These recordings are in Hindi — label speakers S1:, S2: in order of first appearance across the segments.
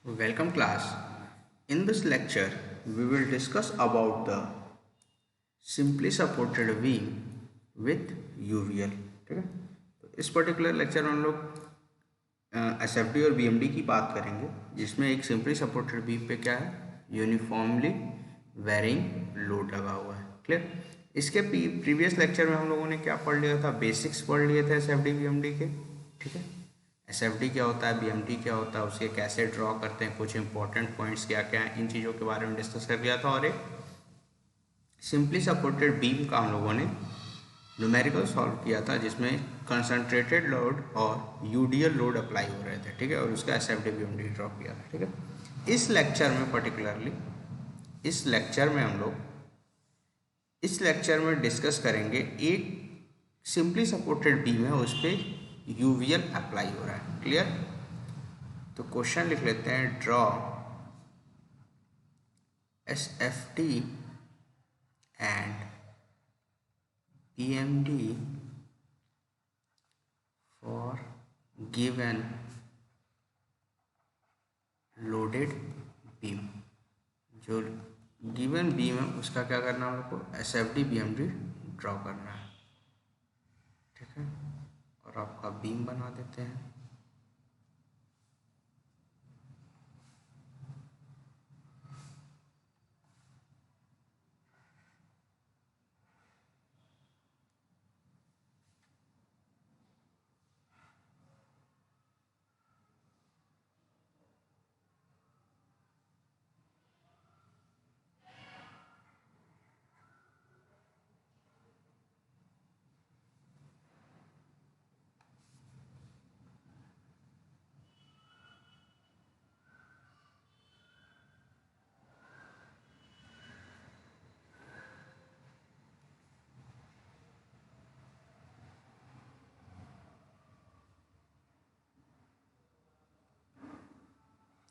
S1: Welcome class. In this lecture, we will discuss about the simply supported beam with UVL. ठीक है, तो इस पर्टिकुलर लेक्चर में हम लोग एसएफडी और बीएमडी की बात करेंगे, जिसमें एक सिंपली सपोर्टेड बीम पे क्या है, यूनिफॉर्मली वेरिंग लोड लगा हुआ है। क्लियर। इसके प्रीवियस लेक्चर में हम लोगों ने क्या पढ़ लिया था, बेसिक्स पढ़ लिए थे एसएफडी बीएमडी के। ठीक है, एसएफडी क्या होता है, बीएमडी क्या होता है, उसे कैसे ड्रॉ करते हैं, कुछ इंपॉर्टेंट पॉइंट्स क्या क्या हैं, इन चीज़ों के बारे में डिस्कस कर लिया था। और एक सिंपली सपोर्टेड बीम का हम लोगों ने न्यूमेरिकल सॉल्व किया था, जिसमें कंसंट्रेटेड लोड और यूडीएल लोड अप्लाई हो रहे थे। ठीक है, और उसका एसएफडी बीएमडी ड्रॉ किया था। ठीक है, इस लेक्चर में पर्टिकुलरली इस लेक्चर में हम लोग इस लेक्चर में डिस्कस करेंगे एक सिंपली सपोर्टेड बीम है, उस पर यूवीएल अप्लाई हो रहा है। क्लियर। तो क्वेश्चन लिख लेते हैं, draw SFT and BMD for given loaded beam. जो गिवन बीम है उसका क्या करना है, हम लोग को एसएफडी बीएमडी ड्रॉ करना है। ठीक है, और आपका बीम बना देते हैं।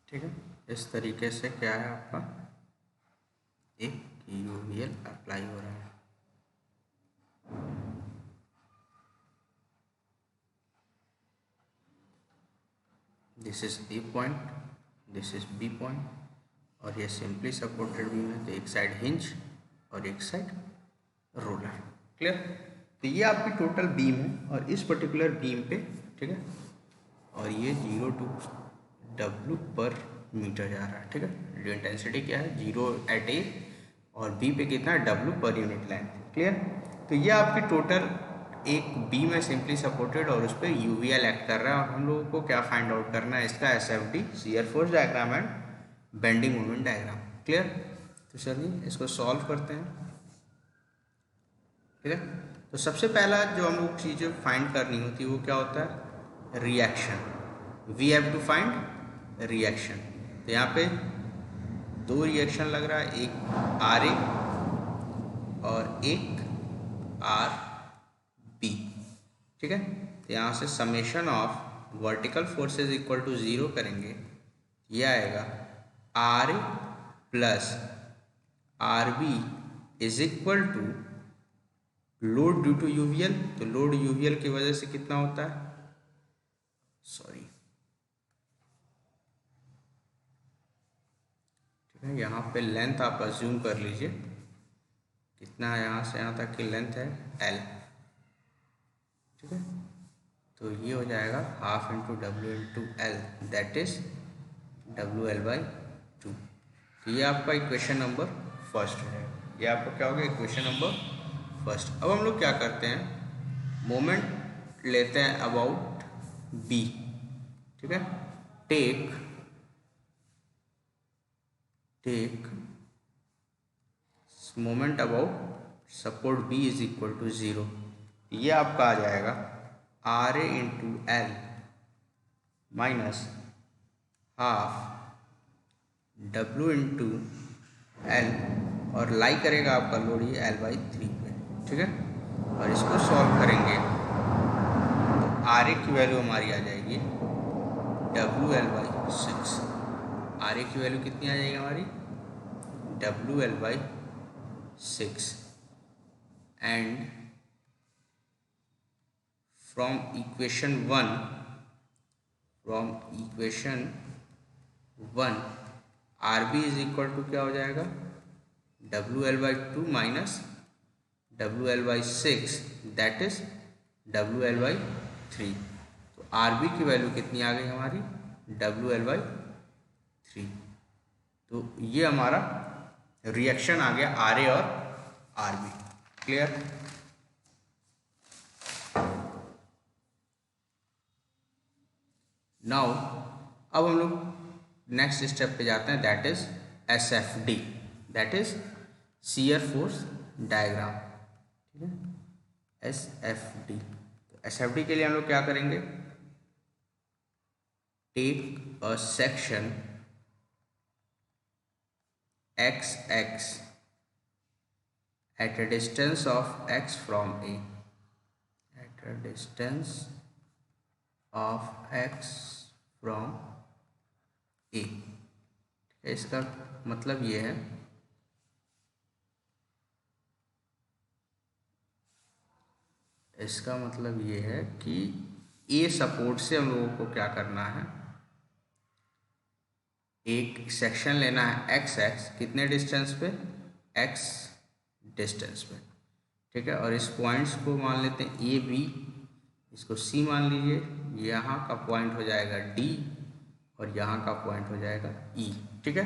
S1: ठीक है, इस तरीके से क्या है, आपका एक यूवीएल अप्लाई हो रहा है। This is A point, this is B point, और ये सिंपली सपोर्टेड बीम है, तो एक साइड हिंज और एक साइड रोलर। क्लियर। तो ये आपकी टोटल बीम है, और इस पर्टिकुलर बीम पे, ठीक है, और ये 0 to W पर मीटर जा रहा है। ठीक है, जो इंटेंसिटी क्या है, 0 एट ए, और बी पे कितना है, W per unit length. Clear. तो ये आपकी टोटल एक बीम है सिंपली सपोर्टेड, और उस पर यूवीएल एक्ट कर रहा है। और हम लोगों को क्या फाइंड आउट करना है, इसका SFD, shear force diagram and bending moment diagram. Clear. तो चलिए इसको सॉल्व करते हैं। ठीक है, तो सबसे पहला जो हम लोग चीज़ें फाइंड करनी होती है वो क्या होता है, reaction. We have to find reaction. तो यहाँ पे दो रिएक्शन लग रहा है, एक आर ए और एक आर बी। ठीक है, तो यहाँ से summation of vertical forces equal to 0 करेंगे, ये आएगा R A plus R B is equal to load due to UVL. तो लोड यूवीएल की वजह से कितना होता है, सॉरी, ठीक है, यहाँ पे लेंथ आप अज्यूम कर लीजिए, कितना है, यहाँ से यहाँ तक की लेंथ है L। ठीक है, तो ये हो जाएगा half into W into L, that is WL/2। तो ये आपका इक्वेशन नंबर फर्स्ट है, ये आपका क्या होगा, इक्वेशन नंबर फर्स्ट। अब हम लोग क्या करते हैं, मोमेंट लेते हैं अबाउट बी। ठीक है, take moment about support B is equal to 0। ये आपका आ जाएगा R A into L minus half W into L, और लाई करेगा आपका लोड ये L/3 पे। ठीक है, और इसको सॉल्व करेंगे तो आर ए की वैल्यू हमारी आ जाएगी WL/6। आर ए की वैल्यू कितनी आ जाएगी हमारी, WL/6। And from equation 1 1, R B is equal to क्या हो जाएगा, WL/2 minus WL/6 that is WL/3। तो आर बी की वैल्यू कितनी आ गई हमारी, WL/3। तो ये हमारा रिएक्शन आ गया आर ए और आर बी। क्लियर। नाउ अब हम लोग नेक्स्ट स्टेप पे जाते हैं, that is SFD, that is shear force diagram. ठीक है, SFD। तो SFD के लिए हम लोग क्या करेंगे, take a section XX at a distance of x from A, at a distance of x from A। इसका मतलब ये है, इसका मतलब ये है कि A सपोर्ट से हम लोगों को क्या करना है, एक सेक्शन लेना है XX, कितने डिस्टेंस पे, X डिस्टेंस पे। ठीक है, और इस पॉइंट्स को मान लेते हैं A B, इसको C मान लीजिए, यहाँ का पॉइंट हो जाएगा D और यहाँ का पॉइंट हो जाएगा E। ठीक है,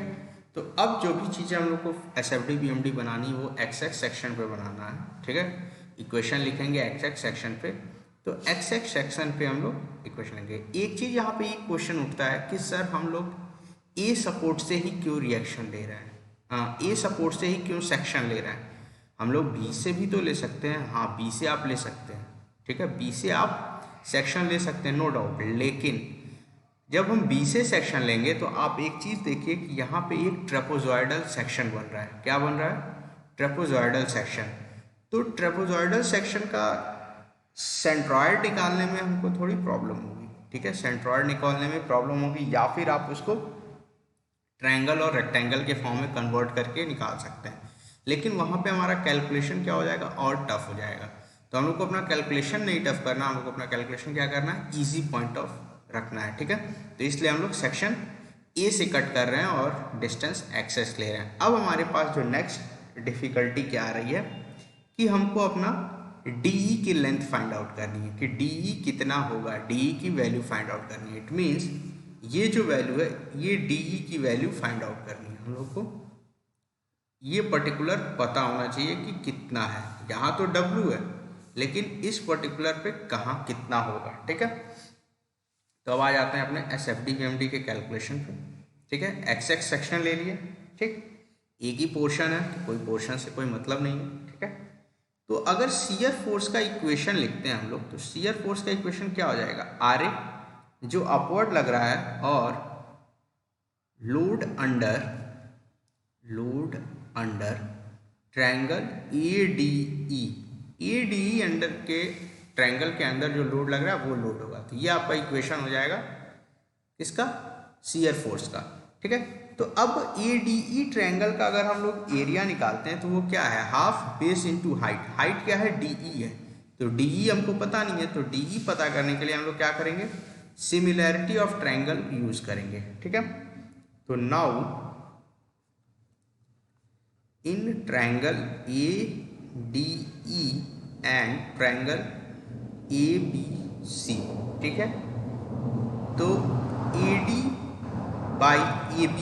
S1: तो अब जो भी चीज़ें हम लोग को SFD BMD बनानी वो XX सेक्शन पे बनाना है। ठीक है, इक्वेशन लिखेंगे XX सेक्शन पे, तो XX सेक्शन पे हम लोग इक्वेशन लिखेंगे। एक चीज़ यहाँ पे एक क्वेश्चन उठता है कि सर हम लोग A सपोर्ट से ही क्यों रिएक्शन ले रहे हैं, हाँ A सपोर्ट से ही क्यों सेक्शन ले रहे हैं। हम लोग B से भी तो ले सकते हैं, हाँ B से आप ले सकते हैं। ठीक है, B से आप सेक्शन ले सकते हैं, नो डाउट। लेकिन जब हम B से सेक्शन लेंगे तो आप एक चीज़ देखिए कि यहाँ पे एक ट्रेपेजॉइडल सेक्शन बन रहा है। क्या बन रहा है, ट्रेपेजॉइडल सेक्शन। तो ट्रेपेजॉइडल सेक्शन का सेंट्रॉयड निकालने में हमको थोड़ी प्रॉब्लम होगी। ठीक है, सेंट्रॉयड निकालने में प्रॉब्लम होगी, या फिर आप उसको ट्रायंगल और रेक्टेंगल के फॉर्म में कन्वर्ट करके निकाल सकते हैं, लेकिन वहाँ पे हमारा कैलकुलेशन क्या हो जाएगा, और टफ हो जाएगा। तो हम लोग को अपना कैलकुलेशन नहीं टफ करना, हम लोग को अपना कैलकुलेशन क्या करना है, ईजी पॉइंट ऑफ रखना है। ठीक है, तो इसलिए हम लोग सेक्शन ए से कट कर रहे हैं और डिस्टेंस एक्सेस ले रहे हैं। अब हमारे पास जो नेक्स्ट डिफिकल्टी क्या आ रही है कि हमको अपना DE की लेंथ फाइंड आउट करनी है, कि DE कितना होगा, DE की वैल्यू फाइंड आउट करनी है। इट मीन्स ये जो वैल्यू है, ये DE की वैल्यू फाइंड आउट करनी है। हम लोग को ये पर्टिकुलर पता होना चाहिए कि कितना है। यहाँ तो W है, लेकिन इस पर्टिकुलर पे कहाँ कितना होगा। ठीक है, तो अब आ जाते हैं अपने SFD BMD के कैलकुलेशन पे। ठीक है, XX सेक्शन ले लिए, ठीक, एक ही पोर्शन है तो कोई पोर्शन से कोई मतलब नहीं है। ठीक है, तो अगर शियर फोर्स का इक्वेशन लिखते हैं हम लोग, तो शियर फोर्स का इक्वेशन क्या हो जाएगा, RA जो अपवर्ड लग रहा है, और load under triangle ADE, ADE under के ट्रायंगल के अंदर जो लोड लग रहा है वो लोड होगा। तो ये आपका इक्वेशन हो जाएगा किसका, शियर फोर्स का। ठीक है, तो अब ADE ट्रायंगल का अगर हम लोग एरिया निकालते हैं तो वो क्या है, half base into height. Height क्या है, DE है, तो DE हमको पता नहीं है, तो DE पता करने के लिए हम लोग क्या करेंगे, सिमिलैरिटी ऑफ ट्रायंगल यूज करेंगे। ठीक है, तो now in triangle ADE and triangle ABC, ठीक है, तो AD by AB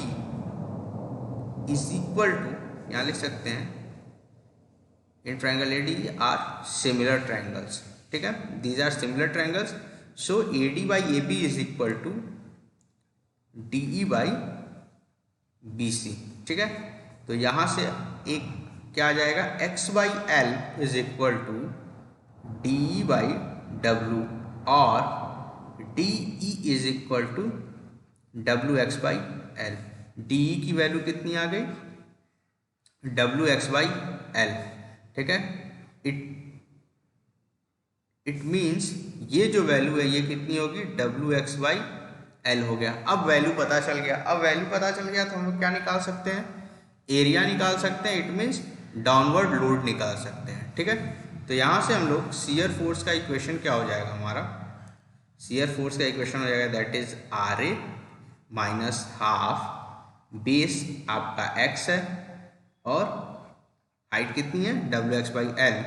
S1: is equal to, यहाँ लिख सकते हैं, in triangle AD are similar triangles. ठीक है, these are similar triangles, so AD by AB is equal to DE by BC। ठीक है, तो यहाँ से एक क्या आ जाएगा, x by L is equal to DE by W, और DE is equal to WX by L। DE की वैल्यू कितनी आ गई, WX बाई L। ठीक है, इट मीन्स ये जो वैल्यू है ये कितनी होगी, WX बाई L हो गया। अब वैल्यू पता चल गया, अब वैल्यू पता चल गया तो हम लोग क्या निकाल सकते हैं, एरिया निकाल सकते हैं, इट मीन्स डाउनवर्ड लोड निकाल सकते हैं। ठीक है, तो यहाँ से हम लोग शियर फोर्स का इक्वेशन क्या हो जाएगा, हमारा शियर फोर्स का इक्वेशन हो जाएगा that is RA minus half base आपका x है और हाइट कितनी है WX/L,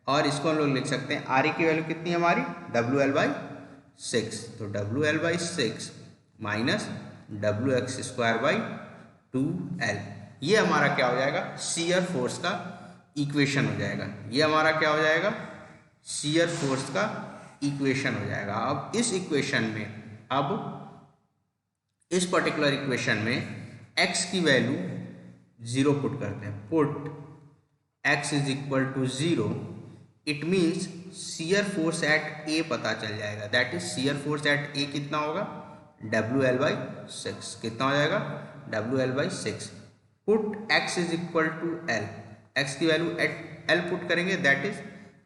S1: और इसको हम लोग लिख सकते हैं RE की वैल्यू कितनी है हमारी WL/6, तो WL/6 माइनस WX²/2L, ये हमारा क्या हो जाएगा शियर फोर्स का इक्वेशन हो जाएगा। ये हमारा क्या हो जाएगा शियर फोर्स का इक्वेशन हो जाएगा। अब इस पर्टिकुलर इक्वेशन में x की वैल्यू 0 पुट करते हैं। Put x is equal to 0, it means shear force at A पता चल जाएगा। That is shear force at A कितना होगा WL/6, कितना हो जाएगा WL/6। Put x is equal to L, x की वैल्यू एट L पुट करेंगे, that is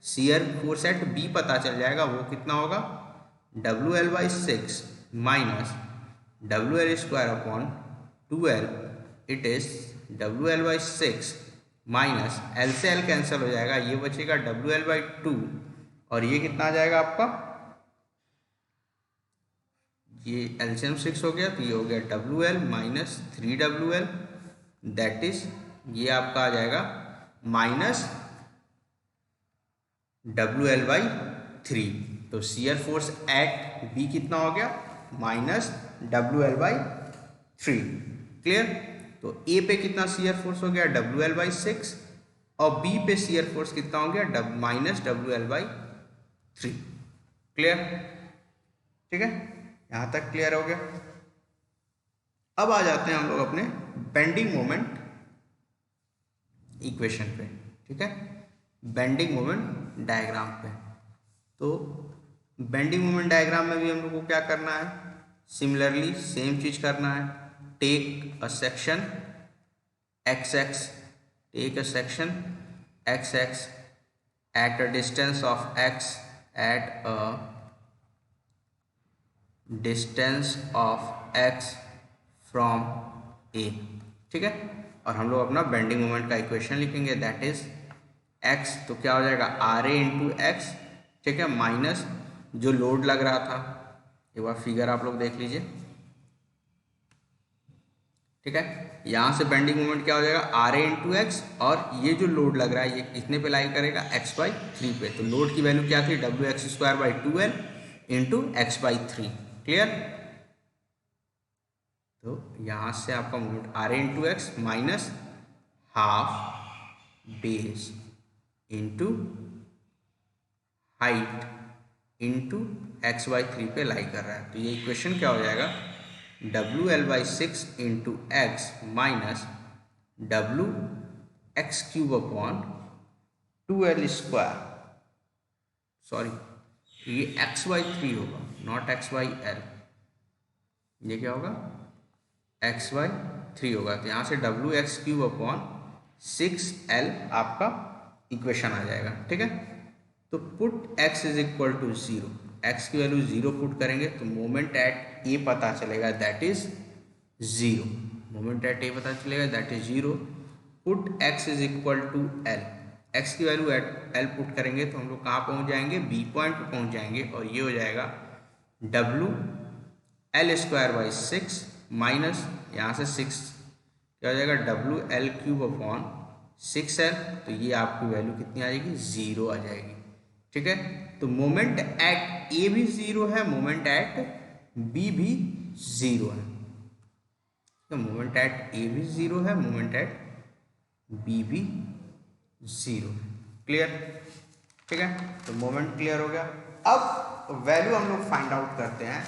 S1: shear force at B पता चल जाएगा, वो कितना होगा WL/6 minus WL²/2L, it is WL/6 minus L से L कैंसिल हो जाएगा, ये बचेगा WL/2, और ये कितना आ जाएगा आपका, ये LCM 6 हो गया, तो ये हो गया WL minus 3WL, that is ये आपका आ जाएगा माइनस WL/3। तो शियर फोर्स एट B कितना हो गया माइनस WL/3। क्लियर। तो A पे कितना शियर फोर्स हो गया WL/6, और B पे शियर फोर्स कितना हो गया माइनस WL/3। क्लियर, ठीक है, यहां तक क्लियर हो गया। अब आ जाते हैं हम लोग अपने बेंडिंग मोमेंट इक्वेशन पे, ठीक है, बेंडिंग मोमेंट डायग्राम पे। तो बेंडिंग मोमेंट डायग्राम में भी हम लोग को क्या करना है, सिमिलरली सेम चीज करना है। Take a section XX, take a section XX at a distance of x, at a distance of x from A, ठीक है, और हम लोग अपना बेंडिंग मोमेंट का इक्वेशन लिखेंगे, दैट इज x, तो क्या हो जाएगा RA इंटू एक्स, ठीक है, माइनस जो लोड लग रहा था, एक बार फिगर आप लोग देख लीजिए, ठीक है, यहाँ से बेंडिंग मोमेंट क्या हो जाएगा RA इंटू एक्स, और ये जो लोड लग रहा है ये कितने पे लाई करेगा x/3 पे, तो लोड की वैल्यू क्या थी WX²/2L इंटू x/3। क्लियर। तो यहाँ से आपका moment RA into x minus half base into height into x/3 पे लाई कर रहा है, तो ये इक्वेशन क्या हो जाएगा WL/6 into x minus WX³ sorry, ये x/3 होगा, नॉट x/L, ये क्या होगा x/3 होगा, तो यहाँ से WX³/6L आपका इक्वेशन आ जाएगा, ठीक है। तो put x is equal to 0, x की वैल्यू 0 पुट करेंगे तो मोमेंट एट A पता चलेगा, that is 0, moment at A पता चलेगा, that is 0। Put x is equal to L, x की वैल्यू एट L पुट करेंगे तो हम लोग कहाँ पहुँच जाएंगे B पॉइंट पे पहुँच जाएंगे, और ये हो जाएगा WL²/6 माइनस यहाँ से 6 क्या हो जाएगा WL³/6L, तो ये आपकी वैल्यू कितनी आ जाएगी 0 आ जाएगी, ठीक है। तो मोमेंट एट A भी 0 है, मोमेंट एट B भी 0 है, तो मोमेंट एट A भी 0 है, मोमेंट एट B भी 0 है। क्लियर, ठीक है, तो मोमेंट क्लियर हो गया। अब वैल्यू हम लोग फाइंड आउट करते हैं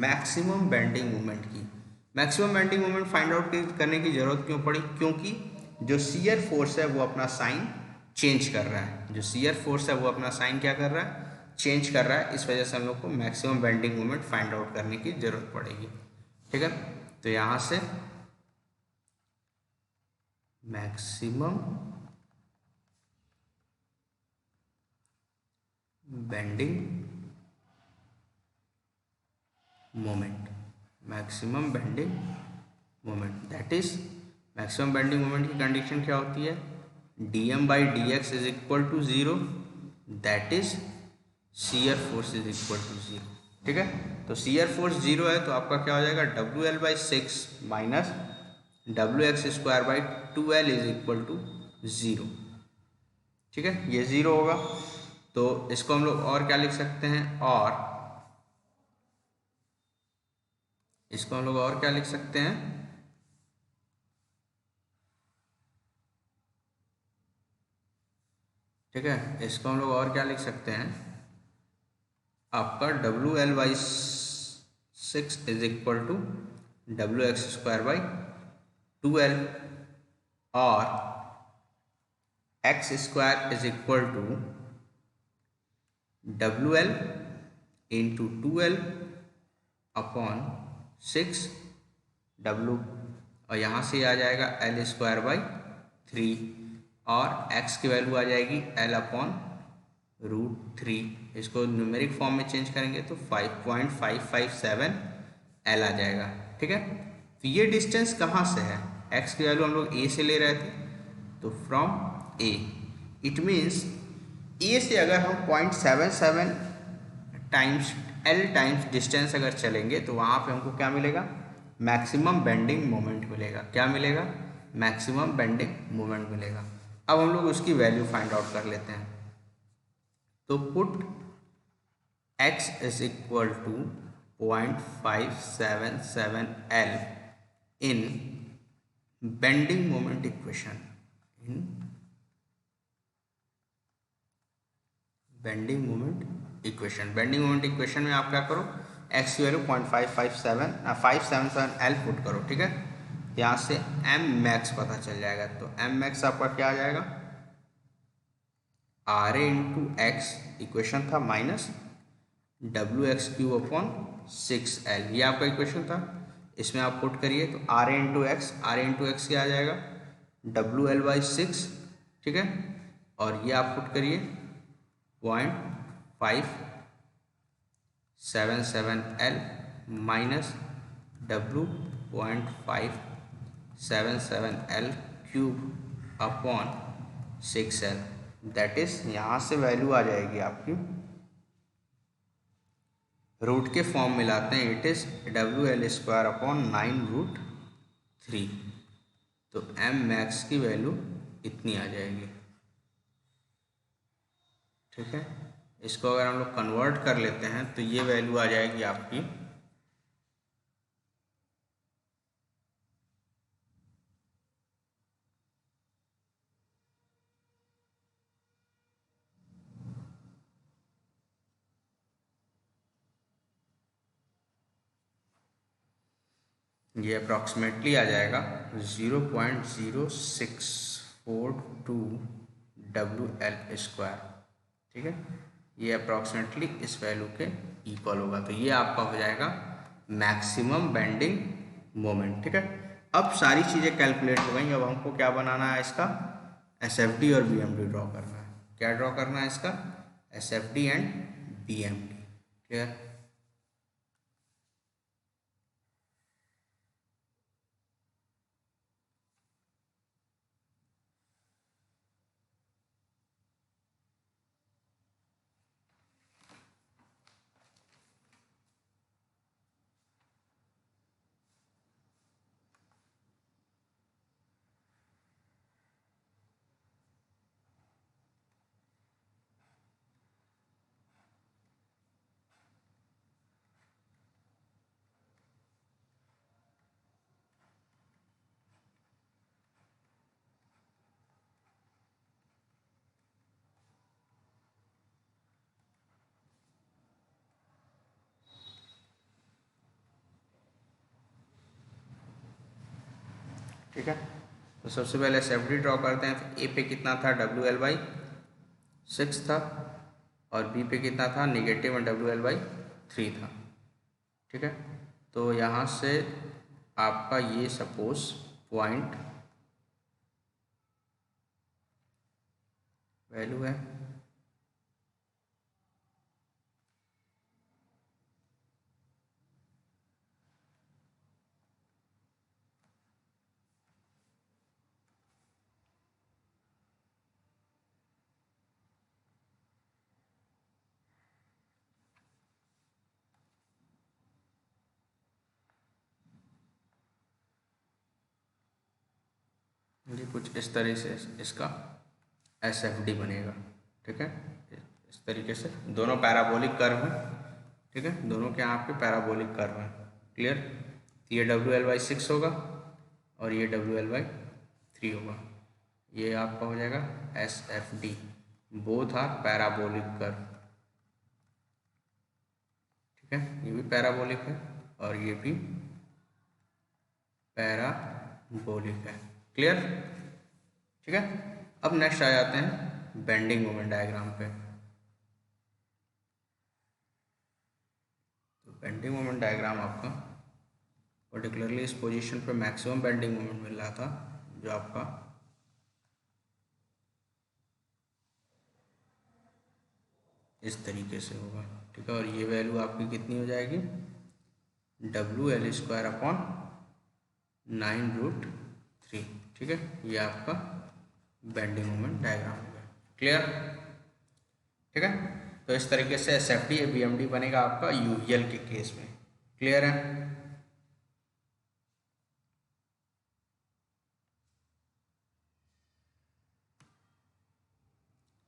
S1: मैक्सिमम बेंडिंग मोमेंट की। Maximum bending moment find out करने की जरूरत क्यों पड़ी, क्योंकि जो शियर फोर्स है वो अपना साइन चेंज कर रहा है, जो शियर फोर्स है वो अपना साइन क्या कर रहा है चेंज कर रहा है, इस वजह से हम लोग को maximum bending moment find out करने की जरूरत पड़ेगी, ठीक है। तो यहाँ से maximum bending moment, maximum bending moment, that is maximum bending moment की कंडीशन क्या होती है dm/dx is equal to 0, that is shear force is equal to 0, ठीक है। तो शियर फोर्स 0 है तो आपका क्या हो जाएगा WL/6 minus WX²/2L is equal to 0। ठीक है, ये 0 होगा। तो इसको हम लोग और क्या लिख सकते हैं, और इसको हम लोग और क्या लिख सकते हैं, ठीक है, इसको हम लोग और क्या लिख सकते हैं, आपका WL/6 is equal to WX²/2L, और x² is equal to WL into 2L upon 6W, और यहाँ से आ जाएगा L²/3, और x की वैल्यू आ जाएगी L/√3। इसको न्यूमेरिक फॉर्म में चेंज करेंगे तो 5.557 L आ जाएगा। ठीक है, तो ये डिस्टेंस कहाँ से है, x की वैल्यू हम लोग a से ले रहे थे, तो from a, it means a से अगर हम 0.77 टाइम्स L टाइम्स डिस्टेंस अगर चलेंगे तो वहाँ पे हमको क्या मिलेगा, मैक्सिमम बेंडिंग मोमेंट मिलेगा। क्या मिलेगा, मैक्सिमम बेंडिंग मोमेंट मिलेगा। अब हम लोग उसकी वैल्यू फाइंड आउट कर लेते हैं। तो put x is equal to 0.577 L in bending moment equation, in bending moment equation. Bending moment equation में आप क्या करो, x की वैल्यू 0.577 L पुट करो। ठीक है, यहाँ से m मैक्स पता चल जाएगा। तो m मैक्स आपका क्या आ जाएगा, RA इंटू एक्स, इक्वेशन था माइनस WX³/6L, ये आपका इक्वेशन था। इसमें आप पुट करिए तो RA इंटू एक्स, क्या आ जाएगा, WL/6। ठीक है, और ये आप पुट करिए 0.577L minus W.577L³/6L, that is यहाँ से वैल्यू आ जाएगी आपकी, रूट के फॉर्म में लाते हैं, इट इज WL²/9√3। तो m मैक्स की वैल्यू इतनी आ जाएगी। ठीक है, इसको अगर हम लोग कन्वर्ट कर लेते हैं तो ये वैल्यू आ जाएगी आपकी, ये अप्रॉक्सीमेटली आ जाएगा 0.0642 WL²। ठीक है, ये अप्रॉक्सीमेटली इस वैल्यू के इक्वल होगा। तो ये आपका हो जाएगा मैक्सिमम बेंडिंग मोमेंट। ठीक है, अब सारी चीज़ें कैलकुलेट हो गई। अब हमको क्या बनाना है, इसका SFD और BMD ड्रॉ करना है। क्या ड्रॉ करना है इसका, SFD एंड BMD। क्लियर, ठीक है। तो सबसे पहले SFD ड्रॉ करते हैं। तो ए पे कितना था, WL/6 था, और बी पे कितना था, नेगेटिव WL/3 था। ठीक है, तो यहाँ से आपका ये सपोज पॉइंट वैल्यू है, ये कुछ इस तरह से इसका SFD बनेगा। ठीक है, इस तरीके से दोनों पैराबोलिक कर्व हैं। ठीक है, दोनों के यहाँ पे पैराबोलिक कर्व हैं। क्लियर। ये WL/6 होगा और ये WL/3 होगा। ये आपका हो जाएगा SFD। Both are parabolic curve. ठीक है, ये भी पैराबोलिक है और ये भी पैराबोलिक है। क्लियर। ठीक है, अब नेक्स्ट आ जाते हैं बेंडिंग मोमेंट डायग्राम पे। तो बेंडिंग मोमेंट डायग्राम आपका पर्टिकुलरली इस पोजीशन पे मैक्सिमम बेंडिंग मोमेंट मिल रहा था, जो आपका इस तरीके से होगा। ठीक है, और ये वैल्यू आपकी कितनी हो जाएगी, WL²/9√3। ठीक है, ये आपका बेंडिंग मोमेंट डायग्राम हो गया। क्लियर। ठीक है, तो इस तरीके से SFD या BMD बनेगा आपका UVL के केस में। क्लियर है।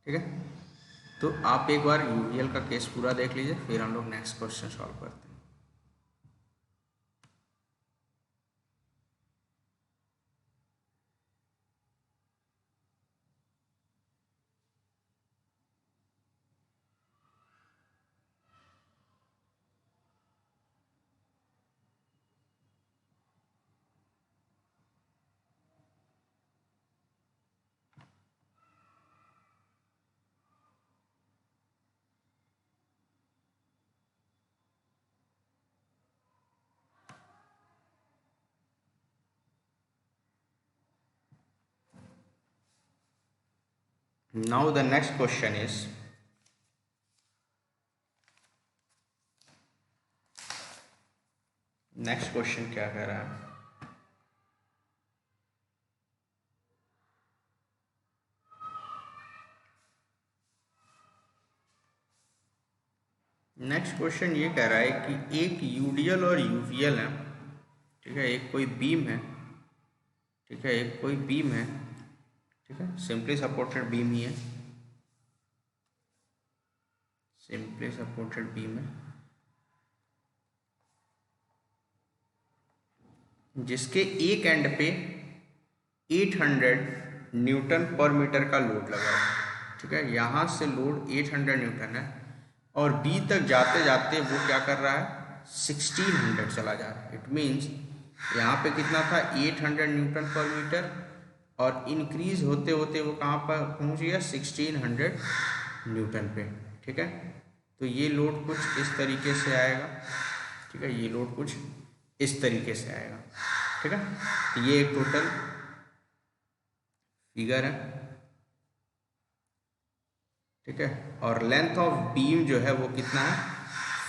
S1: ठीक है, तो आप एक बार UVL का केस पूरा देख लीजिए, फिर हम लोग नेक्स्ट क्वेश्चन सॉल्व करते हैं। Now the next question is, next question क्या कह रहा है, नेक्स्ट क्वेश्चन ये कह रहा है कि एक UDL और UVL है। ठीक है, एक कोई बीम है। ठीक है, एक कोई बीम है। ठीक है, सिंपली सपोर्टेड बीम ही है, सिंपली सपोर्टेड बीम है, जिसके एक एंड पे 800 न्यूटन पर मीटर का लोड लगा है। ठीक है, यहाँ से लोड 800 न्यूटन है और B तक जाते जाते वो क्या कर रहा है, 1600 चला जा रहा है। इट मीन्स यहाँ पे कितना था, 800 न्यूटन पर मीटर, और इंक्रीज होते होते वो कहाँ पर पहुँच गया, 1600 न्यूटन पे। ठीक है, तो ये लोड कुछ इस तरीके से आएगा। ठीक है, ये लोड कुछ इस तरीके से आएगा। ठीक है, तो ये एक टोटल फिगर है। ठीक है, और लेंथ ऑफ बीम जो है वो कितना है,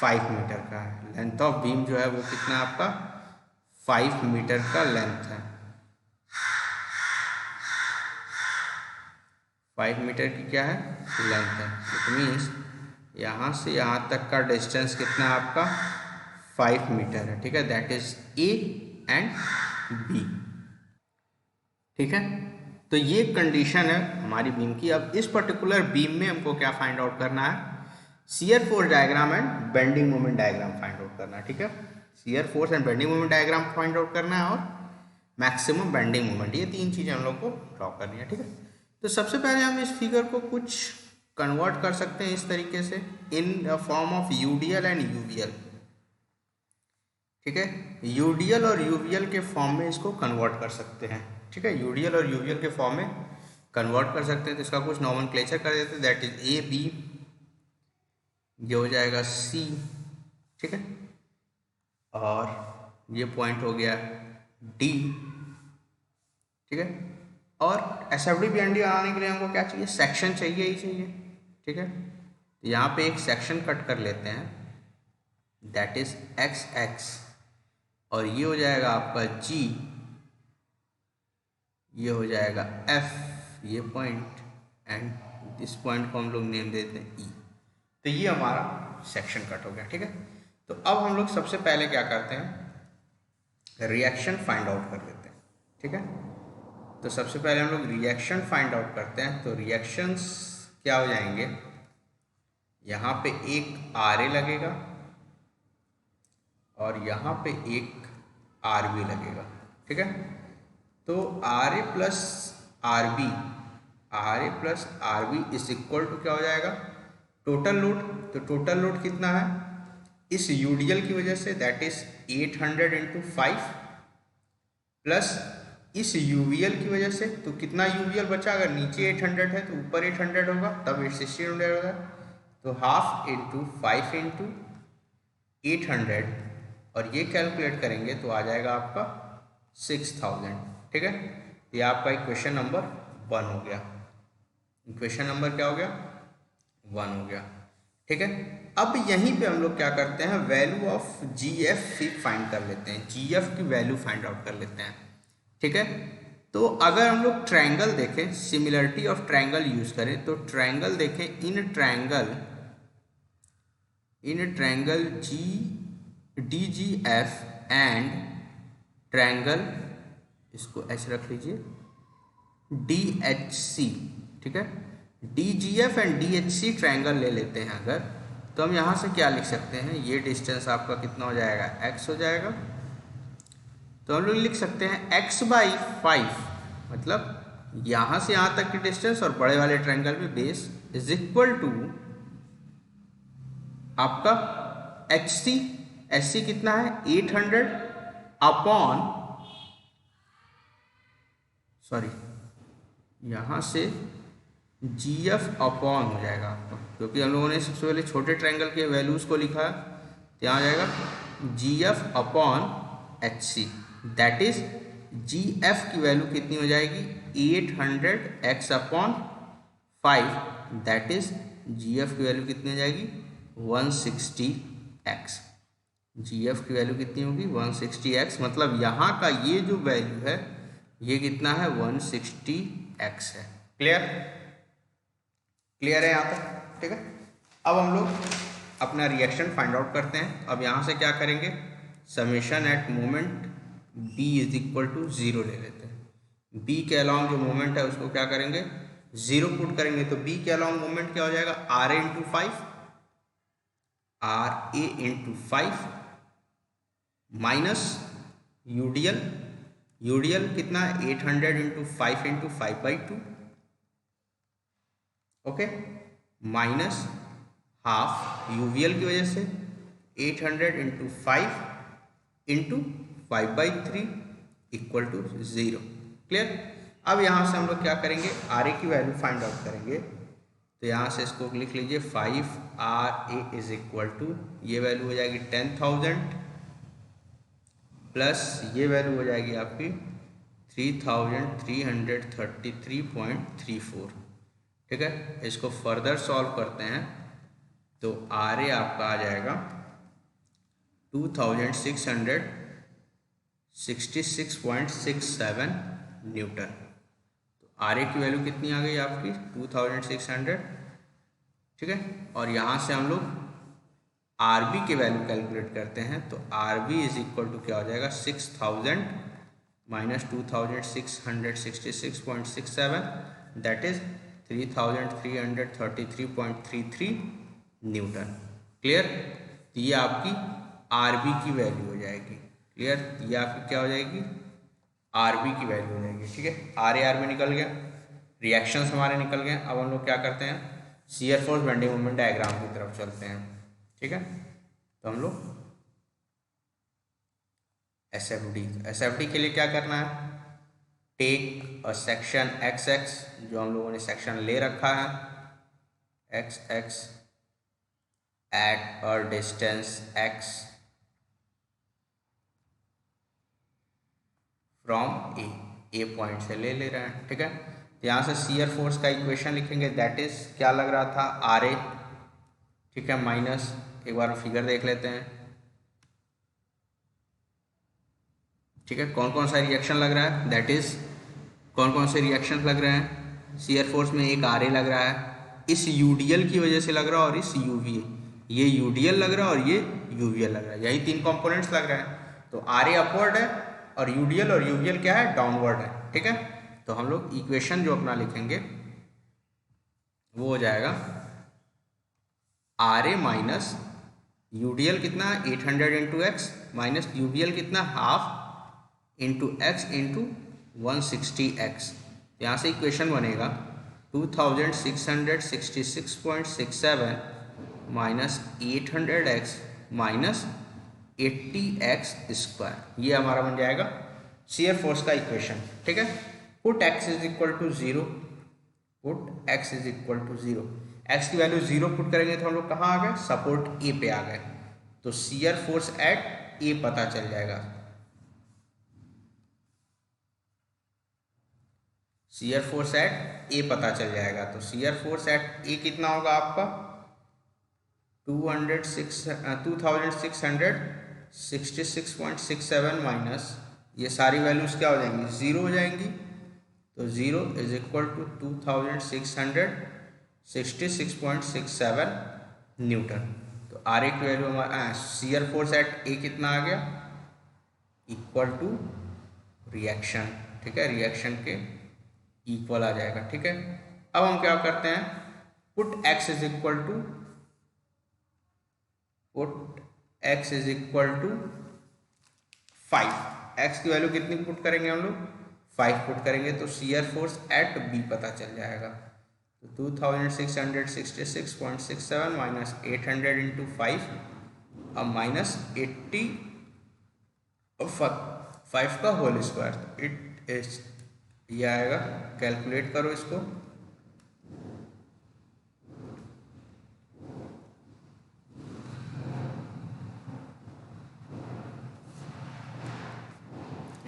S1: 5 मीटर का है। लेंथ ऑफ बीम जो है वो कितना है आपका, 5 मीटर का लेंथ है। 5 मीटर की क्या है, लेंथ है। इट मीन्स यहाँ से यहाँ तक का डिस्टेंस कितना है आपका, 5 मीटर है। ठीक है, that is A and B। ठीक है, तो ये कंडीशन है हमारी बीम की। अब इस पर्टिकुलर बीम में हमको क्या फाइंड आउट करना है, shear force diagram and bending moment diagram find out करना है। ठीक है, shear force and bending moment diagram find out करना है और मैक्सिमम बेंडिंग मोमेंट, ये तीन चीज़ें हम लोग को ड्रॉ करनी है। ठीक है, तो सबसे पहले हम इस फिगर को कुछ कन्वर्ट कर सकते हैं इस तरीके से, in the form of UDL and UVL। ठीक है, UDL और UVL के फॉर्म में इसको कन्वर्ट कर सकते हैं। ठीक है, UDL और UVL के फॉर्म में कन्वर्ट कर सकते हैं, तो इसका कुछ नॉमेनक्लेचर कर देते हैं, दैट इज AB, ये हो जाएगा C। ठीक है, और ये पॉइंट हो गया D। ठीक है, और SFD BND बनाने के लिए हमको क्या चाहिए, सेक्शन चाहिए ही चाहिए। ठीक है, तो यहाँ पे एक सेक्शन कट कर लेते हैं, दैट इज XX, और ये हो जाएगा आपका G, ये हो जाएगा F, ये पॉइंट, एंड इस पॉइंट को हम लोग नेम देते हैं E। तो ये हमारा सेक्शन कट हो गया। ठीक है, तो अब हम लोग सबसे पहले क्या करते हैं, रिएक्शन फाइंड आउट कर लेते हैं। ठीक है, तो सबसे पहले हम लोग रिएक्शन फाइंड आउट करते हैं। तो रिएक्शंस क्या हो जाएंगे, यहाँ पे एक RA लगेगा और यहाँ पे एक RB लगेगा, ठीक है। तो RA plus RB is equal to क्या हो जाएगा, टोटल लोड। तो टोटल लोड कितना है इस यूडीएल की वजह से, दैट इज 800 इंटू 5 प्लस इस यूवीएल की वजह से। तो कितना यूवीएल बचा, अगर नीचे 800 है तो ऊपर 800 होगा, तब 1600 होगा। तो हाफ इंटू 5 इंटू 800 और ये कैलकुलेट करेंगे तो आ जाएगा आपका 6000, ठीक है। ये आपका इक्वेशन नंबर 1 हो गया। इक्वेशन नंबर क्या हो गया, 1 हो गया, ठीक है। अब यहीं पे हम लोग क्या करते हैं, वैल्यू ऑफ जीएफ फाइंड कर लेते हैं, जीएफ की वैल्यू फाइंड आउट कर लेते हैं, ठीक है। तो अगर हम लोग ट्रायंगल देखें, सिमिलरिटी ऑफ ट्रायंगल यूज करें, तो ट्रायंगल देखें, in triangle DGF and triangle, इसको ऐसे रख लीजिए, DHC, ठीक है। DGF एंड DHC ट्रायंगल ले लेते हैं अगर, तो हम यहाँ से क्या लिख सकते हैं, ये डिस्टेंस आपका कितना हो जाएगा, x हो जाएगा। तो हम लोग लिख सकते हैं x/5, मतलब यहाँ से यहाँ तक की डिस्टेंस और बड़े वाले ट्रायंगल में बेस इज इक्वल टू आपका HC कितना है 800 अपॉन, सॉरी यहाँ से GF अपॉन हो जाएगा आपका, क्योंकि हम लोगों ने सबसे पहले छोटे ट्रायंगल के वैल्यूज को लिखा है, तो यहाँ आ जाएगा GF upon HC, that is GF की वैल्यू कितनी हो जाएगी 800x upon 5, that is GF की वैल्यू कितनी हो जाएगी 160x। GF की वैल्यू कितनी होगी 160x, मतलब यहाँ का ये जो वैल्यू है ये कितना है 160x है। क्लियर है यहाँ तक, ठीक है। अब हम लोग अपना रिएक्शन फाइंड आउट करते हैं। अब यहाँ से क्या करेंगे, summation at moment B is equal to 0 ले लेते हैं। B के अलॉन्ग जो मोमेंट है उसको क्या करेंगे 0 पुट करेंगे, तो B के अलॉन्ग मोमेंट क्या हो जाएगा RA इंटू 5 माइनस यूडीएल कितना 800 into 5 into 5/2, okay, minus half UVL की वजह से 800 into 5 into 5/3 equal to 0। Clear. अब यहाँ से हम लोग क्या करेंगे, RA की वैल्यू फाइंड आउट करेंगे। तो यहाँ से इसको लिख लीजिए 5RA इज इक्वल टू, ये वैल्यू हो जाएगी 10,000 प्लस ये वैल्यू हो जाएगी आपकी 3333.34, ठीक है। इसको फर्दर सॉल्व करते हैं तो RA आपका आ जाएगा 2666.67 न्यूटन। तो RA की वैल्यू कितनी आ गई आपकी 2600, ठीक है। और यहाँ से हम लोग RB की वैल्यू कैलकुलेट करते हैं, तो RB इज इक्वल टू क्या हो जाएगा 6000 minus 2666.67, that is 3333.33 Newton. Clear. तो ये आपकी RB की वैल्यू हो जाएगी। क्लियर। ये आपकी क्या हो जाएगी RB की वैल्यू हो जाएगी, ठीक है। RB निकल गया, रिएक्शंस हमारे निकल गए। अब हम लोग क्या करते हैं, shear force bending moment diagram की तरफ चलते हैं, ठीक है। तो हम लोग SFD के लिए क्या करना है, टेक अ सेक्शन XX, जो हम लोगों ने सेक्शन ले रखा है XX at a distance X from A point से ले रहे हैं, ठीक है। तो यहाँ से शियर फोर्स का इक्वेशन लिखेंगे, दैट इज क्या लग रहा था RA, ठीक है, माइनस, एक बार फिगर देख लेते हैं, ठीक है। कौन कौन सा रिएक्शन लग रहा है, दैट इज कौन कौन से रिएक्शन लग रहे हैं शियर फोर्स में, एक RA लग रहा है, इस UDL की वजह से लग रहा है, और इस UVA, ये UDL लग रहा है और ये UVL लग रहा है, यही 3 कंपोनेंट्स लग रहे हैं। तो RA अपवर्ड है और UDL और UVL क्या है डाउनवर्ड है, ठीक है। तो हम लोग इक्वेशन जो अपना लिखेंगे वो हो जाएगा आर ए माइनस यूडीएल कितना 800 इंटू एक्स माइनस यूवीएल कितना half into x into 160x। यहाँ से इक्वेशन बनेगा 2666.67 minus 800x minus 80x square, ये हमारा बन जाएगा शियर फोर्स का इक्वेशन। ठीक है, put x is equal to 0, put x is equal to 0, x की वैल्यू 0 पुट करेंगे तो हम लोग कहाँ आ गए, सपोर्ट ए पे आ गए, तो शियर फोर्स एट ए पता चल जाएगा। शियर फोर्स एट ए पता चल जाएगा, तो शियर फोर्स एट ए कितना होगा आपका 2666.67 माइनस ये सारी वैल्यूज क्या हो जाएंगी, 0 हो जाएंगी, तो 0 इज इक्वल टू 2666.67 न्यूटन। तो आर ए की वैल्यू हमारा शियर फोर्स एट ए कितना आ गया, इक्वल टू रिएक्शन। ठीक है, रिएक्शन के इक्वल आ जाएगा। ठीक है, अब हम क्या करते हैं, put x is equal to, put x is equal to 5, x की वैल्यू कितनी पुट करेंगे हम लोग, 5 पुट करेंगे, तो शियर फोर्स एट b पता चल जाएगा। तो 2666.67 माइनस 800 इंटू 5, अब माइनस 85 का होल स्क्वायर, तो इट इज ये आएगा, कैलकुलेट करो इसको,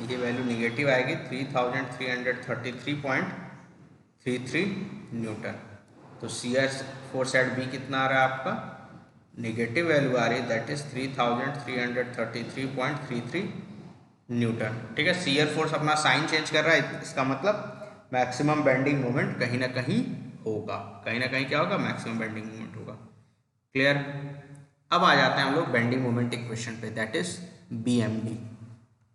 S1: ये वैल्यू निगेटिव आएगी 3333.33 न्यूटन। तो शियर फोर्स एट बी कितना आ रहा है आपका, निगेटिव वैल्यू आ रही है, दैट इज 3333.33 न्यूटन। ठीक है, शियर फोर्स अपना साइन चेंज कर रहा है, इसका मतलब मैक्सिमम बेंडिंग मोमेंट कहीं ना कहीं होगा, कहीं ना कहीं क्या होगा, मैक्सिमम बेंडिंग मोमेंट होगा। क्लियर। अब आ जाते हैं हम लोग बेंडिंग मोमेंट इक्वेशन पे, दैट इज बीएमडी।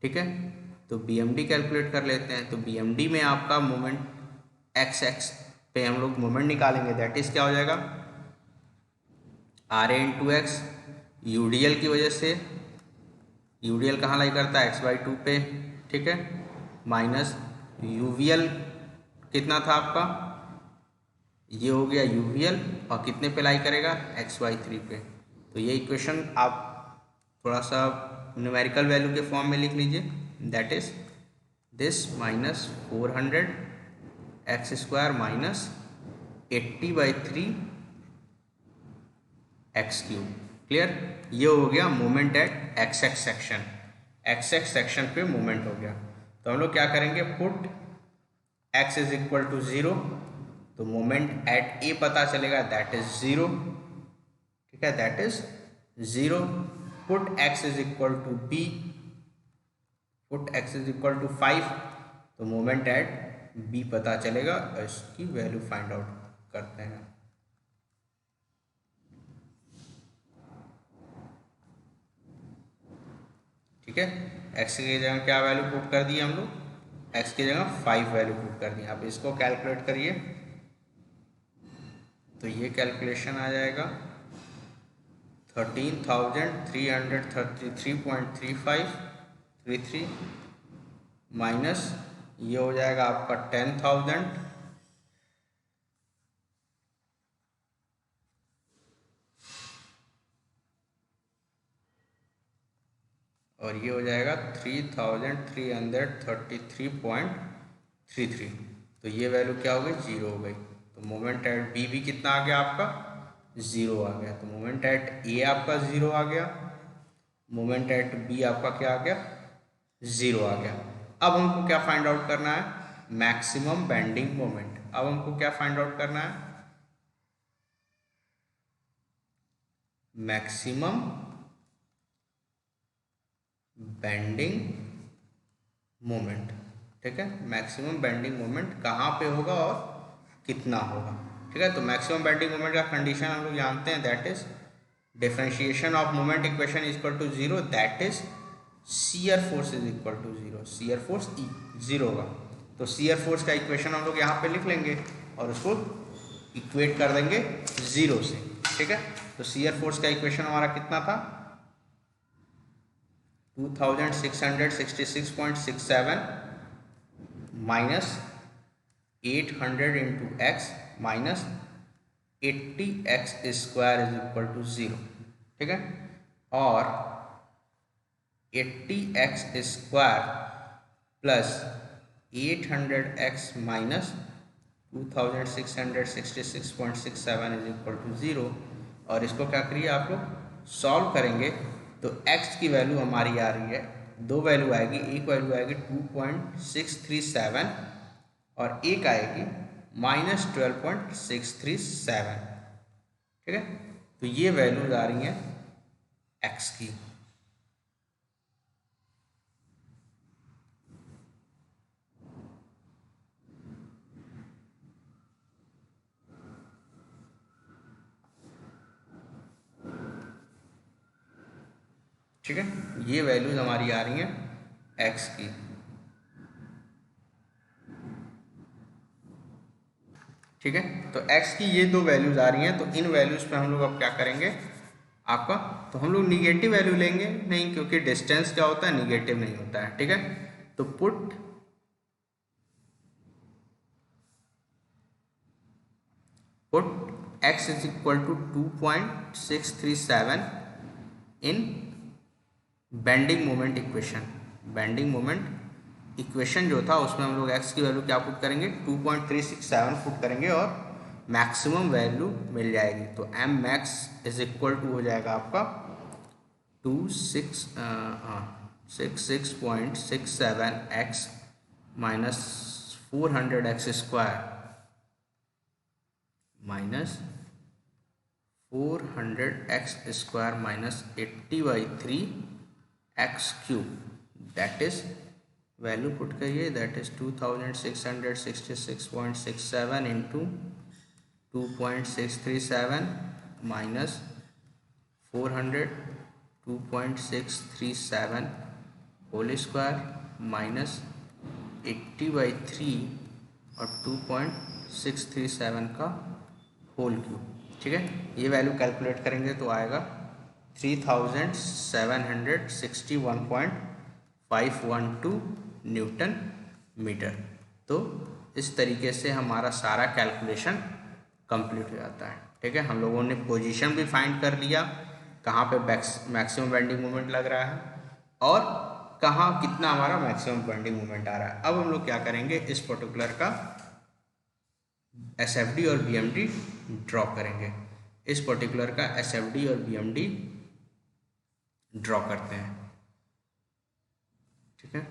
S1: ठीक है, तो बीएमडी कैलकुलेट कर लेते हैं। तो बीएमडी में आपका मोमेंट एक्स एक्स पे हम लोग मोमेंट निकालेंगे, दैट इज क्या हो जाएगा R A into x, UDL की वजह से, यूडीएल कहाँ लाई करता है x/2 पे। ठीक है, माइनस यूवीएल कितना था आपका, ये हो गया यूवीएल, और कितने पे लाई करेगा x/3 पे। तो ये इक्वेशन आप थोड़ा सा न्यूमेरिकल वैल्यू के फॉर्म में लिख लीजिए, that is this minus 400 x square minus 80/3 x cube. Clear, ये हो गया moment at x x section, x x section पे मोमेंट हो गया। तो हम लोग क्या करेंगे, put x is equal to 0, तो मोमेंट एट ए पता चलेगा, दैट इज 0। ठीक है, that is 0, put x is equal to b, put x is equal to 5, तो मोमेंट एट b पता चलेगा, इसकी वैल्यू फाइंड आउट करते हैं। ठीक है, x की जगह क्या वैल्यू पुट कर दी हम लोग, x की जगह 5 वैल्यू पुट कर दी। अब इसको कैलकुलेट करिए, तो ये कैलकुलेशन आ जाएगा 13,333.3533 माइनस ये हो जाएगा आपका 10,000, और ये हो जाएगा 3,333.33। तो ये वैल्यू क्या हो गई, 0 हो गई। तो मोमेंट एट बी भी कितना आ गया आपका, 0 आ गया। तो मोमेंट एट ए आपका 0 आ गया, मोमेंट एट बी आपका क्या आ गया, 0 आ गया। अब हमको क्या फाइंड आउट करना है, मैक्सिमम बेंडिंग मोमेंट। अब हमको क्या फाइंड आउट करना है, मैक्सिमम बेंडिंग मोमेंट। ठीक है, मैक्सिमम बेंडिंग मोमेंट कहाँ पे होगा और कितना होगा। ठीक है, तो मैक्सिमम बेंडिंग मोमेंट का कंडीशन हम लोग जानते हैं, that is differentiation of moment equation is equal to 0, that is shear force is equal to 0, shear force 0 होगा। तो शियर फोर्स का इक्वेशन हम लोग यहाँ पे लिख लेंगे और उसको इक्वेट कर देंगे 0 से। ठीक है, तो शियर फोर्स का इक्वेशन हमारा कितना था, 2666.67 minus 800 into x minus 80x² is equal to 0। ठीक है, और 80x² plus 800x minus 2666.67 is equal to 0। और इसको क्या करिए आप लोग सॉल्व करेंगे तो x की वैल्यू हमारी आ रही है, दो वैल्यू आएगी, एक वैल्यू आएगी 2.637 और एक आएगी -12.637। ठीक है, तो ये वैल्यूज आ रही हैं x की। ठीक है, ये वैल्यूज हमारी आ रही हैं x की। ठीक है, तो x की ये दो वैल्यूज आ रही हैं, तो इन वैल्यूज पे हम लोग अब क्या करेंगे आपका, तो हम लोग निगेटिव वैल्यू लेंगे नहीं, क्योंकि डिस्टेंस क्या होता है, निगेटिव नहीं होता है। ठीक है, तो put x is equal to 2.637 in bending moment equation. Bending moment equation जो था उसमें हम लोग x की वैल्यू क्या पुट करेंगे, 2.367 पुट करेंगे और मैक्सिमम वैल्यू मिल जाएगी। तो m max is equal to हो जाएगा आपका 66.67x minus 400x² minus 400x² minus 80/3x³ that is value put करिए, that is 2666.67 into 2.637 minus 400 2.637 whole square minus 80/3 और 2.637 का होल क्यूब। ठीक है, ये वैल्यू कैलकुलेट करेंगे तो आएगा 3761.512 न्यूटन मीटर। तो इस तरीके से हमारा सारा कैलकुलेशन कंप्लीट हो जाता है। ठीक है, हम लोगों ने पोजीशन भी फाइंड कर लिया, कहाँ पे मैक्सिमम बेंडिंग मोमेंट लग रहा है और कहाँ कितना हमारा मैक्सिमम बेंडिंग मोमेंट आ रहा है। अब हम लोग क्या करेंगे, इस पर्टिकुलर का SFD और BMD ड्रॉ करेंगे। इस पर्टिकुलर का SFD और BMD ड्रॉ करते हैं। ठीक है,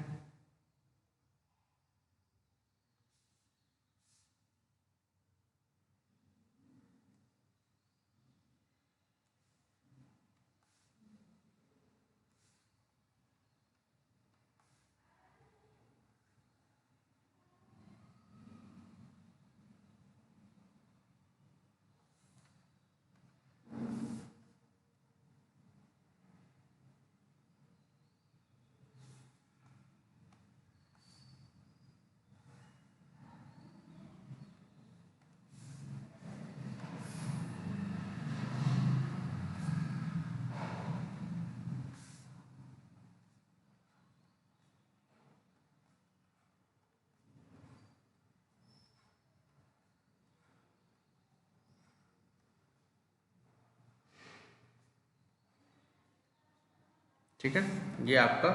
S1: ठीक है, ये आपका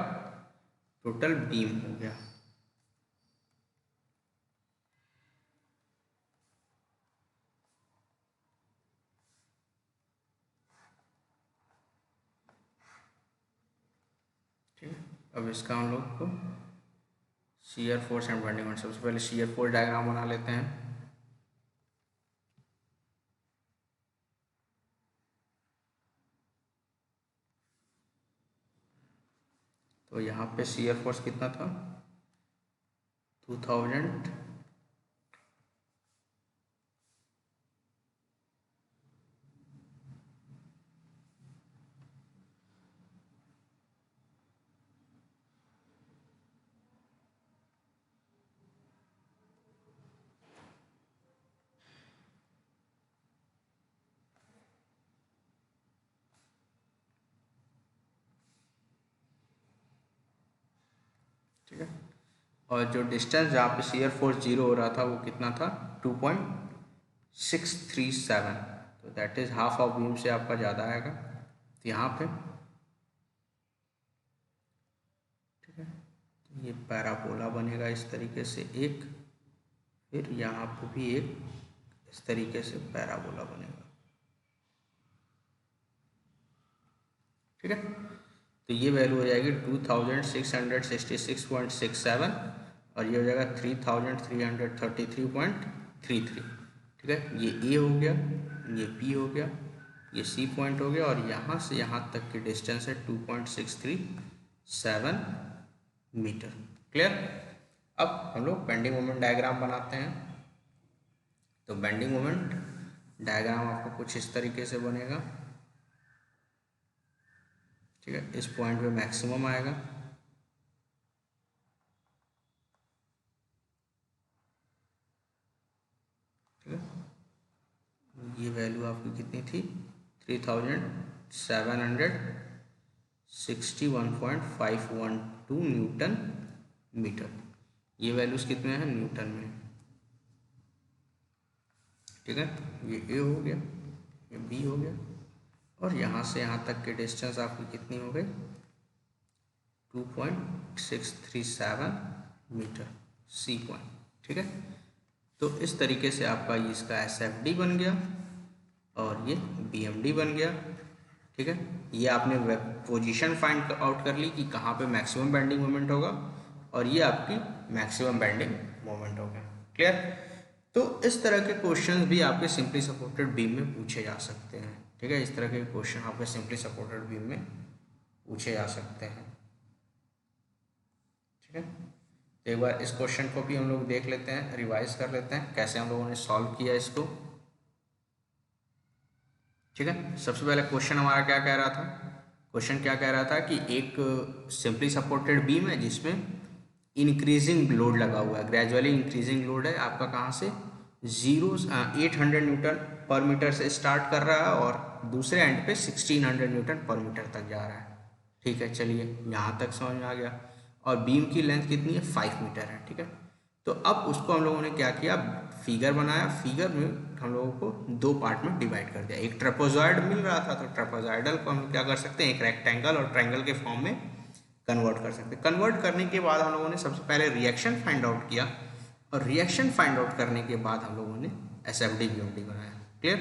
S1: टोटल बीम हो गया। ठीक है, अब इसका हम लोग को shear force and bending moment, सबसे पहले शियर फोर्स डायग्राम बना लेते हैं। तो यहाँ पे शियर फोर्स कितना था, 2000 . और जो डिस्टेंस जहाँ पे शियर फोर्स जीरो हो रहा था वो कितना था 2.637, तो that is half of beam से आपका ज़्यादा आएगा। तो यहाँ पे ठीक है, तो ये पैराबोला बनेगा इस तरीके से एक, फिर यहाँ पे भी एक इस तरीके से पैराबोला बनेगा। ठीक है, तो ये वैल्यू हो जाएगी 2666.67 और ये हो जाएगा 3333.33। ठीक है, ये ए हो गया, ये बी हो गया, ये सी पॉइंट हो गया और यहाँ से यहाँ तक की डिस्टेंस है 2.637 मीटर। क्लियर। अब हम लोग बेंडिंग मोमेंट डायग्राम बनाते हैं। तो बेंडिंग मोमेंट डायग्राम आपका कुछ इस तरीके से बनेगा। ठीक है, इस पॉइंट पे मैक्सिमम आएगा, ठीक है, ये वैल्यू आपकी कितनी थी 3761.512 न्यूटन मीटर। ये वैल्यूज कितने हैं न्यूटन में। ठीक है, ये ए हो गया, ये बी हो गया और यहाँ से यहाँ तक की डिस्टेंस आपकी कितनी हो गई 2.637 मीटर, सी पॉइंट। ठीक है, तो इस तरीके से आपका इसका SFD बन गया और ये BMD बन गया। ठीक है, ये आपने पोजीशन फाइंड आउट कर ली कि कहाँ पे मैक्सिमम बेंडिंग मोमेंट होगा और ये आपकी मैक्सिमम बेंडिंग मोमेंट होगा। क्लियर। तो इस तरह के क्वेश्चंस भी आपके सिंपली सपोर्टेड बीम में पूछे जा सकते हैं। ठीक है, इस तरह के क्वेश्चन आपके सिंपली सपोर्टेड बीम में पूछे जा सकते हैं। ठीक है, तो एक बार इस क्वेश्चन को भी हम लोग देख लेते हैं, रिवाइज कर लेते हैं कैसे हम लोगों ने सॉल्व किया इसको। ठीक है, सबसे पहले क्वेश्चन हमारा क्या कह रहा था, क्वेश्चन क्या कह रहा था कि एक सिंपली सपोर्टेड बीम है जिसमें इंक्रीजिंग लोड लगा हुआ है, ग्रेजुअली इंक्रीजिंग लोड है आपका कहाँ से 800 न्यूटन पर मीटर से स्टार्ट कर रहा है और दूसरे एंड पे 1600 न्यूटन पर मीटर तक जा रहा है। ठीक है, चलिए यहाँ तक समझ में आ गया और बीम की लेंथ कितनी है 5 मीटर है। ठीक है, तो अब उसको हम लोगों ने क्या किया, फिगर बनाया, फिगर में हम लोगों को दो पार्ट में डिवाइड कर दिया। एक ट्रेपेजॉइड मिल रहा था तो ट्रेपेजॉइडल को हम क्या कर सकते हैं, एक रेक्टेंगल और ट्रायंगल के फॉर्म में कन्वर्ट कर सकते हैं। कन्वर्ट करने के बाद हम लोगों ने सबसे पहले रिएक्शन फाइंड आउट किया और रिएक्शन फाइंड आउट करने के बाद हम लोगों ने SFD BMD बनाया। क्लियर।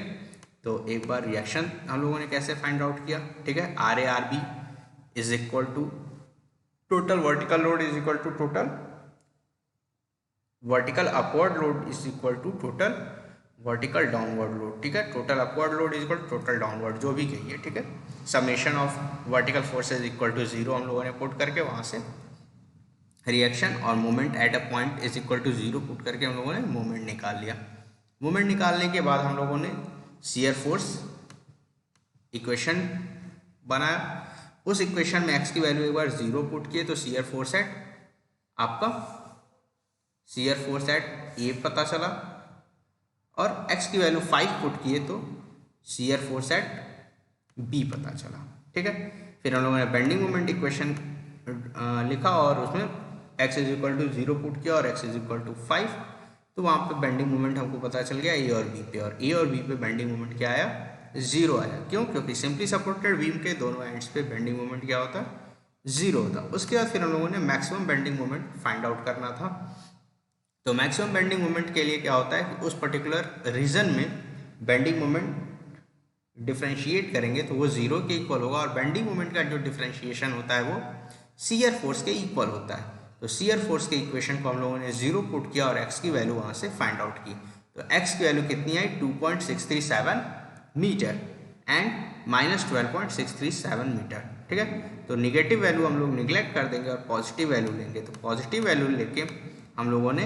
S1: तो एक बार रिएक्शन हम लोगों ने कैसे फाइंड आउट किया। ठीक है, RA/RB is equal to total vertical load is equal to total vertical upward load is equal to total vertical downward load. ठीक है, total upward load is equal to total downward, जो भी कहिए। ठीक है, summation of vertical forces equal to 0 हम लोगों ने पुट करके वहाँ से रिएक्शन और moment at a point is equal to 0 put करके हम लोगों ने मोमेंट निकाल लिया। मोमेंट निकालने के बाद हम लोगों ने शियर फोर्स इक्वेशन बनाया। उस इक्वेशन में x की वैल्यू एक बार 0 पुट किए तो शियर फोर्स एट आपका शियर फोर्स एट ए पता चला और x की वैल्यू 5 पुट किए तो शियर फोर्स एट बी पता चला। ठीक है, फिर हम लोगों ने बेंडिंग मोमेंट इक्वेशन लिखा और उसमें x is equal to 0 put किया और x इज इक्वल टू 5, तो वहाँ पे बेंडिंग मोमेंट हमको पता चल गया ए और बी पे, और ए और बी पे बेंडिंग मोमेंट क्या आया 0 आया। क्यों, क्योंकि सिंपली सपोर्टेड बीम के दोनों एंड्स पे बेंडिंग मोमेंट क्या होता है 0 होता। उसके बाद फिर हम लोगों ने maximum bending moment find out करना था। तो मैक्सिमम बेंडिंग मोमेंट के लिए क्या होता है कि उस पर्टिकुलर रीजन में बेंडिंग मोमेंट डिफ्रेंशिएट करेंगे तो वो 0 के इक्वल होगा और बेंडिंग मोमेंट का जो डिफ्रेंशिएशन होता है वो शियर फोर्स के इक्वल होता है। तो शियर फोर्स के इक्वेशन को हम लोगों ने 0 पुट किया और x की वैल्यू वहाँ से फाइंड आउट की। तो x की वैल्यू कितनी आई 2.637 मीटर एंड -12.637 मीटर। ठीक है, तो निगेटिव वैल्यू हम लोग निगलेक्ट कर देंगे और पॉजिटिव वैल्यू लेंगे। तो पॉजिटिव वैल्यू लेके हम लोगों ने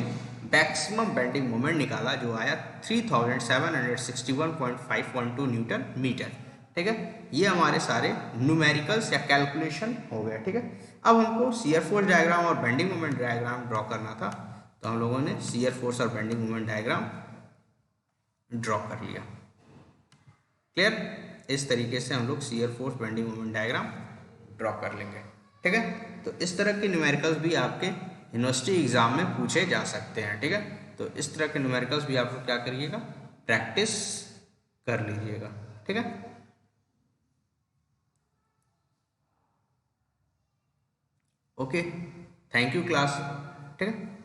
S1: मैक्सिमम बेंडिंग मोमेंट निकाला जो आया 3761.512 न्यूटन मीटर। ठीक है, ये हमारे सारे न्यूमेरिकल्स या कैलकुलेशन हो गए। ठीक है, अब हमको शियर फोर्स डायग्राम और बेंडिंग मोमेंट डायग्राम ड्रॉ करना था, तो हम लोगों ने शियर फोर्स और बेंडिंग मोमेंट डायग्राम ड्रॉ कर लिया। क्लियर, इस तरीके से हम लोग shear force bending moment diagram draw कर लेंगे। ठीक है, तो इस तरह के न्यूमेरिकल्स भी आपके यूनिवर्सिटी एग्जाम में पूछे जा सकते हैं। ठीक है, तो इस तरह के न्यूमेरिकल्स भी आप लोग क्या करिएगा, प्रैक्टिस कर लीजिएगा। ठीक है, ओके, थैंक यू क्लास। ठीक है।